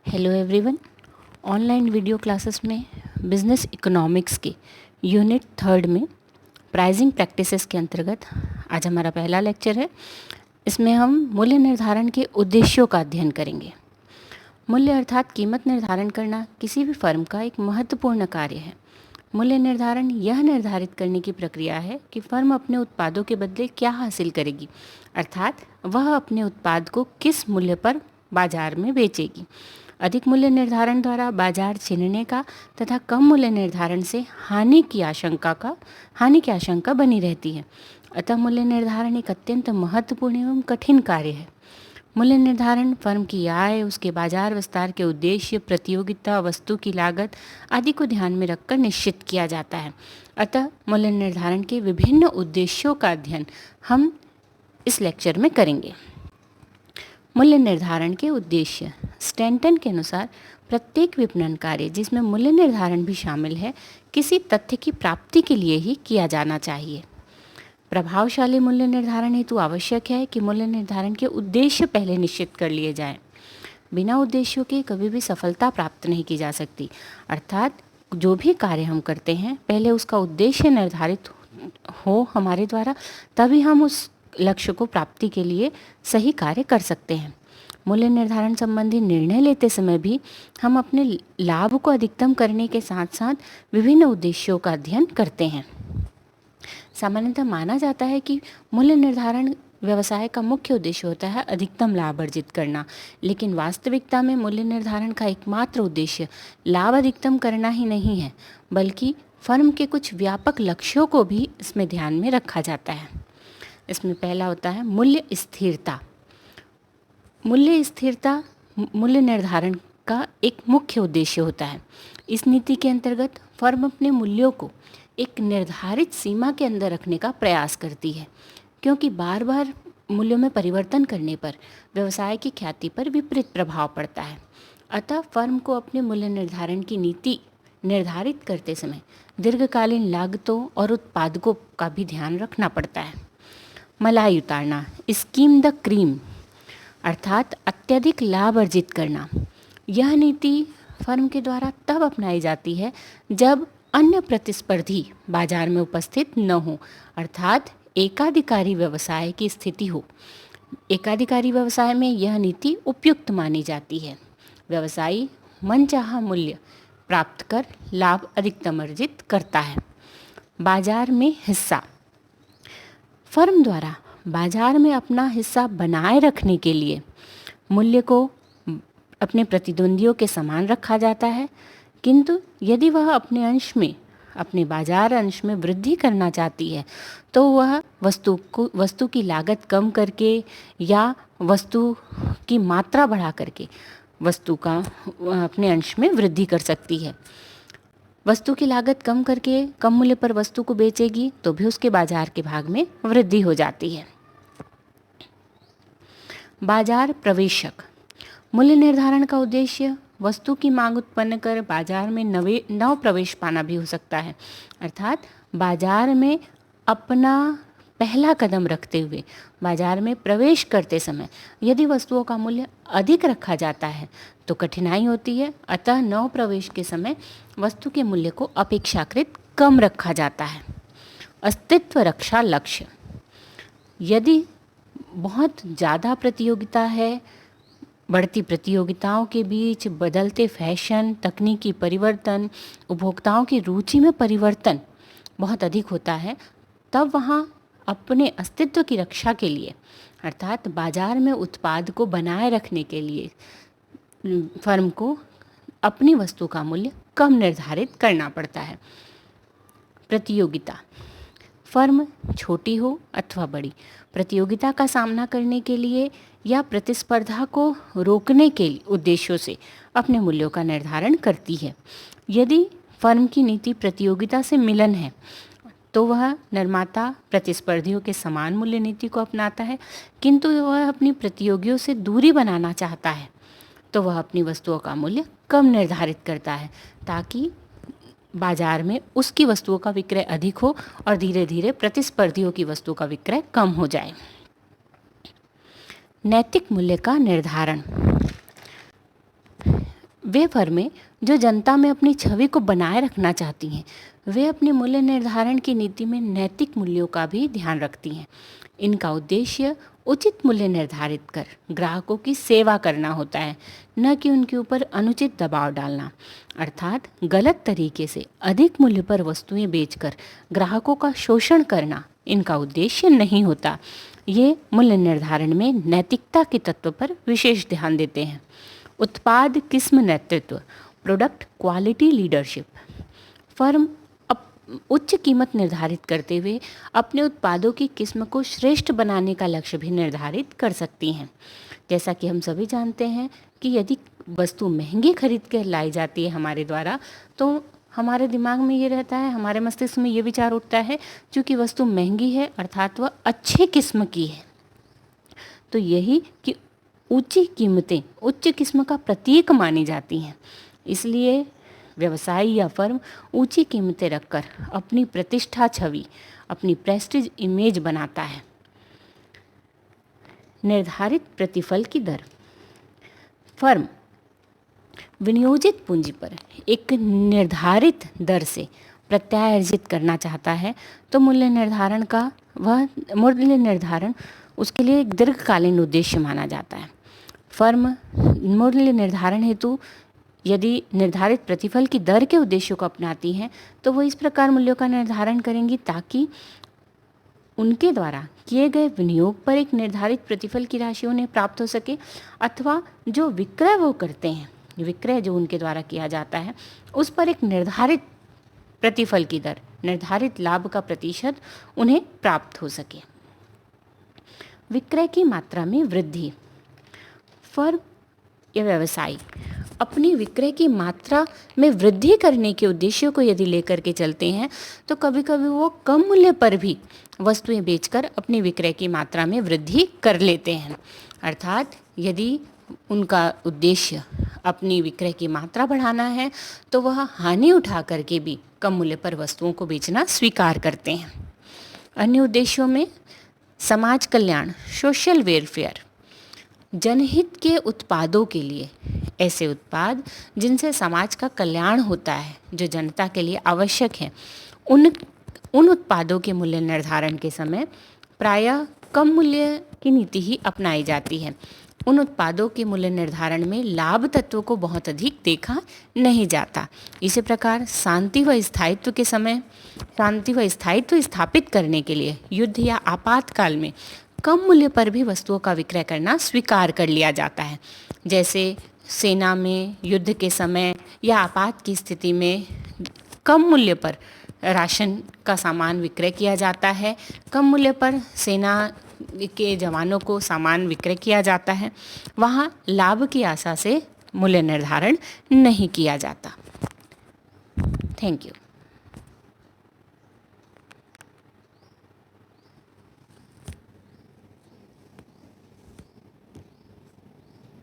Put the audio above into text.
Hello everyone. Online video classes में business economics के unit 3 में प्राइसिंग प्रैक्टिसेस के अंतर्गत आज हमारा पहला लेक्चर है। इसमें हम मूल्य निर्धारण के उद्देश्यों का अध्ययन करेंगे। मूल्य अर्थात कीमत निर्धारण करना किसी भी फर्म का एक महत्वपूर्ण कार्य है। मूल्य निर्धारण यह निर्धारित करने की प्रक्रिया है कि फर्म अपने उत्पादों के बदले क्या हासिल करेगी, अर्थात वह अपने उत्पाद को किस मूल्य पर बाजार में बेचेगी। अधिक मूल्य निर्धारण द्वारा बाजार छीनने का तथा कम मूल्य निर्धारण से हानि की आशंका बनी रहती है। अतः मूल्य निर्धारण एक अत्यंत महत्वपूर्ण एवं कठिन कार्य है। मूल्य निर्धारण फर्म की आय, उसके बाजार विस्तार के उद्देश्य, प्रतियोगिता, वस्तु की लागत आदि को ध्यान में रखकर निश्चित किया जाता है। अतः मूल्य निर्धारण के विभिन्न उद्देश्यों का अध्ययन हम इस लेक्चर में करेंगे। मूल्य निर्धारण के उद्देश्य। स्टैंटन के अनुसार प्रत्येक विपणन कार्य जिसमें मूल्य निर्धारण भी शामिल है, किसी तथ्य की प्राप्ति के लिए ही किया जाना चाहिए। प्रभावशाली मूल्य निर्धारण हेतु आवश्यक है कि मूल्य निर्धारण के उद्देश्य पहले निश्चित कर लिए जाएं। बिना उद्देश्यों के कभी भी सफलता प्राप्त नहीं की जा सकती। अर्थात जो भी कार्य हम करते हैं, पहले उसका उद्देश्य निर्धारित हो हमारे द्वारा, तभी हम उस लक्ष्य को प्राप्ति के लिए सही कार्य कर सकते हैं। मूल्य निर्धारण संबंधी निर्णय लेते समय भी हम अपने लाभ को अधिकतम करने के साथ साथ विभिन्न उद्देश्यों का अध्ययन करते हैं। सामान्यतः माना जाता है कि मूल्य निर्धारण व्यवसाय का मुख्य उद्देश्य होता है अधिकतम लाभ अर्जित करना, लेकिन वास्तविकता में मूल्य निर्धारण का एकमात्र उद्देश्य लाभ अधिकतम करना ही नहीं है, बल्कि फर्म के कुछ व्यापक लक्ष्यों को भी इसमें ध्यान में रखा जाता है। इसमें पहला होता है मूल्य स्थिरता। मूल्य स्थिरता मूल्य निर्धारण का एक मुख्य उद्देश्य होता है। इस नीति के अंतर्गत फर्म अपने मूल्यों को एक निर्धारित सीमा के अंदर रखने का प्रयास करती है, क्योंकि बार बार मूल्यों में परिवर्तन करने पर व्यवसाय की ख्याति पर विपरीत प्रभाव पड़ता है। अतः फर्म को अपने मूल्य निर्धारण की नीति निर्धारित करते समय दीर्घकालीन लागतों और उत्पादकों का भी ध्यान रखना पड़ता है। मलाई उतारना, स्कीम द क्रीम, अर्थात अत्यधिक लाभ अर्जित करना। यह नीति फर्म के द्वारा तब अपनाई जाती है जब अन्य प्रतिस्पर्धी बाजार में उपस्थित न हो, अर्थात एकाधिकारी व्यवसाय की स्थिति हो। एकाधिकारी व्यवसाय में यह नीति उपयुक्त मानी जाती है। व्यवसायी मनचाहा मूल्य प्राप्त कर लाभ अधिकतम अर्जित करता है। बाजार में हिस्सा। फर्म द्वारा बाजार में अपना हिस्सा बनाए रखने के लिए मूल्य को अपने प्रतिद्वंदियों के समान रखा जाता है, किंतु यदि वह अपने बाजार अंश में वृद्धि करना चाहती है तो वह वस्तु की लागत कम करके या वस्तु की मात्रा बढ़ा करके वस्तु का अपने अंश में वृद्धि कर सकती है। वस्तु की लागत कम करके कम मूल्य पर वस्तु को बेचेगी तो भी उसके बाजार के भाग में वृद्धि हो जाती है। बाजार प्रवेशक। मूल्य निर्धारण का उद्देश्य वस्तु की मांग उत्पन्न कर बाजार में नव प्रवेश पाना भी हो सकता है, अर्थात बाजार में अपना पहला कदम रखते हुए बाजार में प्रवेश करते समय यदि वस्तुओं का मूल्य अधिक रखा जाता है तो कठिनाई होती है। अतः नव प्रवेश के समय वस्तु के मूल्य को अपेक्षाकृत कम रखा जाता है। अस्तित्व रक्षा लक्ष्य। यदि बहुत ज़्यादा प्रतियोगिता है, बढ़ती प्रतियोगिताओं के बीच बदलते फैशन, तकनीकी परिवर्तन, उपभोक्ताओं की रुचि में परिवर्तन बहुत अधिक होता है, तब वहाँ अपने अस्तित्व की रक्षा के लिए, अर्थात बाजार में उत्पाद को बनाए रखने के लिए फर्म को अपनी वस्तु का मूल्य कम निर्धारित करना पड़ता है। प्रतियोगिता। फर्म छोटी हो अथवा बड़ी, प्रतियोगिता का सामना करने के लिए या प्रतिस्पर्धा को रोकने के उद्देश्यों से अपने मूल्यों का निर्धारण करती है। यदि फर्म की नीति प्रतियोगिता से मिलन है तो वह निर्माता प्रतिस्पर्धियों के समान मूल्य नीति को अपनाता है, किंतु वह अपनी प्रतियोगियों से दूरी बनाना चाहता है तो वह अपनी वस्तुओं का मूल्य कम निर्धारित करता है, ताकि बाजार में उसकी वस्तुओं का विक्रय अधिक हो और धीरे धीरे प्रतिस्पर्धियों की वस्तु का विक्रय कम हो जाए। नैतिक मूल्य का निर्धारण। वे फर्में जो जनता में अपनी छवि को बनाए रखना चाहती हैं, वे अपने मूल्य निर्धारण की नीति में नैतिक मूल्यों का भी ध्यान रखती हैं। इनका उद्देश्य उचित मूल्य निर्धारित कर ग्राहकों की सेवा करना होता है, न कि उनके ऊपर अनुचित दबाव डालना। अर्थात गलत तरीके से अधिक मूल्य पर वस्तुएं बेचकर ग्राहकों का शोषण करना इनका उद्देश्य नहीं होता। ये मूल्य निर्धारण में नैतिकता के तत्व पर विशेष ध्यान देते हैं। उत्पाद किस्म नेतृत्व, प्रोडक्ट क्वालिटी लीडरशिप। फर्म उच्च कीमत निर्धारित करते हुए अपने उत्पादों की किस्म को श्रेष्ठ बनाने का लक्ष्य भी निर्धारित कर सकती हैं। जैसा कि हम सभी जानते हैं कि यदि वस्तु महंगी खरीद कर लाई जाती है हमारे द्वारा, तो हमारे दिमाग में ये रहता है, हमारे मस्तिष्क में ये विचार उठता है, चूँकि वस्तु महंगी है अर्थात वह अच्छे किस्म की है। तो यही कि ऊंची कीमतें उच्च किस्म का प्रतीक मानी जाती हैं। इसलिए व्यवसायी या फर्म ऊंची कीमतें रखकर अपनी प्रतिष्ठा छवि, अपनी प्रेस्टीज इमेज बनाता है। निर्धारित प्रतिफल की दर। फर्म विनियोजित पूंजी पर एक निर्धारित दर से प्रत्याय अर्जित करना चाहता है, तो मूल्य निर्धारण उसके लिए एक दीर्घकालीन उद्देश्य माना जाता है। फर्म मूल्य निर्धारण हेतु यदि निर्धारित प्रतिफल की दर के उद्देश्यों को अपनाती हैं, तो वो इस प्रकार मूल्यों का निर्धारण करेंगी ताकि उनके द्वारा किए गए विनियोग पर एक निर्धारित प्रतिफल की राशि उन्हें प्राप्त हो सके, अथवा जो विक्रय वो करते हैं, विक्रय जो उनके द्वारा किया जाता है, उस पर एक निर्धारित प्रतिफल की दर, निर्धारित लाभ का प्रतिशत उन्हें प्राप्त हो सके। विक्रय की मात्रा में वृद्धि। फर्म या व्यवसायी अपनी विक्रय की मात्रा में वृद्धि करने के उद्देश्यों को यदि लेकर के चलते हैं, तो कभी कभी वो कम मूल्य पर भी वस्तुएं बेचकर अपनी विक्रय की मात्रा में वृद्धि कर लेते हैं। अर्थात यदि उनका उद्देश्य अपनी विक्रय की मात्रा बढ़ाना है, तो वह हानि उठा करके भी कम मूल्य पर वस्तुओं को बेचना स्वीकार करते हैं। अन्य उद्देश्यों में समाज कल्याण, सोशल वेलफेयर, जनहित के उत्पादों के लिए, ऐसे उत्पाद जिनसे समाज का कल्याण होता है, जो जनता के लिए आवश्यक है, उन उत्पादों के मूल्य निर्धारण के समय प्रायः कम मूल्य की नीति ही अपनाई जाती है। उन उत्पादों के मूल्य निर्धारण में लाभ तत्वों को बहुत अधिक देखा नहीं जाता। इसी प्रकार शांति व स्थायित्व स्थापित करने के लिए युद्ध या आपातकाल में कम मूल्य पर भी वस्तुओं का विक्रय करना स्वीकार कर लिया जाता है। जैसे सेना में युद्ध के समय या आपात की स्थिति में कम मूल्य पर राशन का सामान विक्रय किया जाता है, कम मूल्य पर सेना के जवानों को सामान विक्रय किया जाता है। वहाँ लाभ की आशा से मूल्य निर्धारण नहीं किया जाता। Thank you.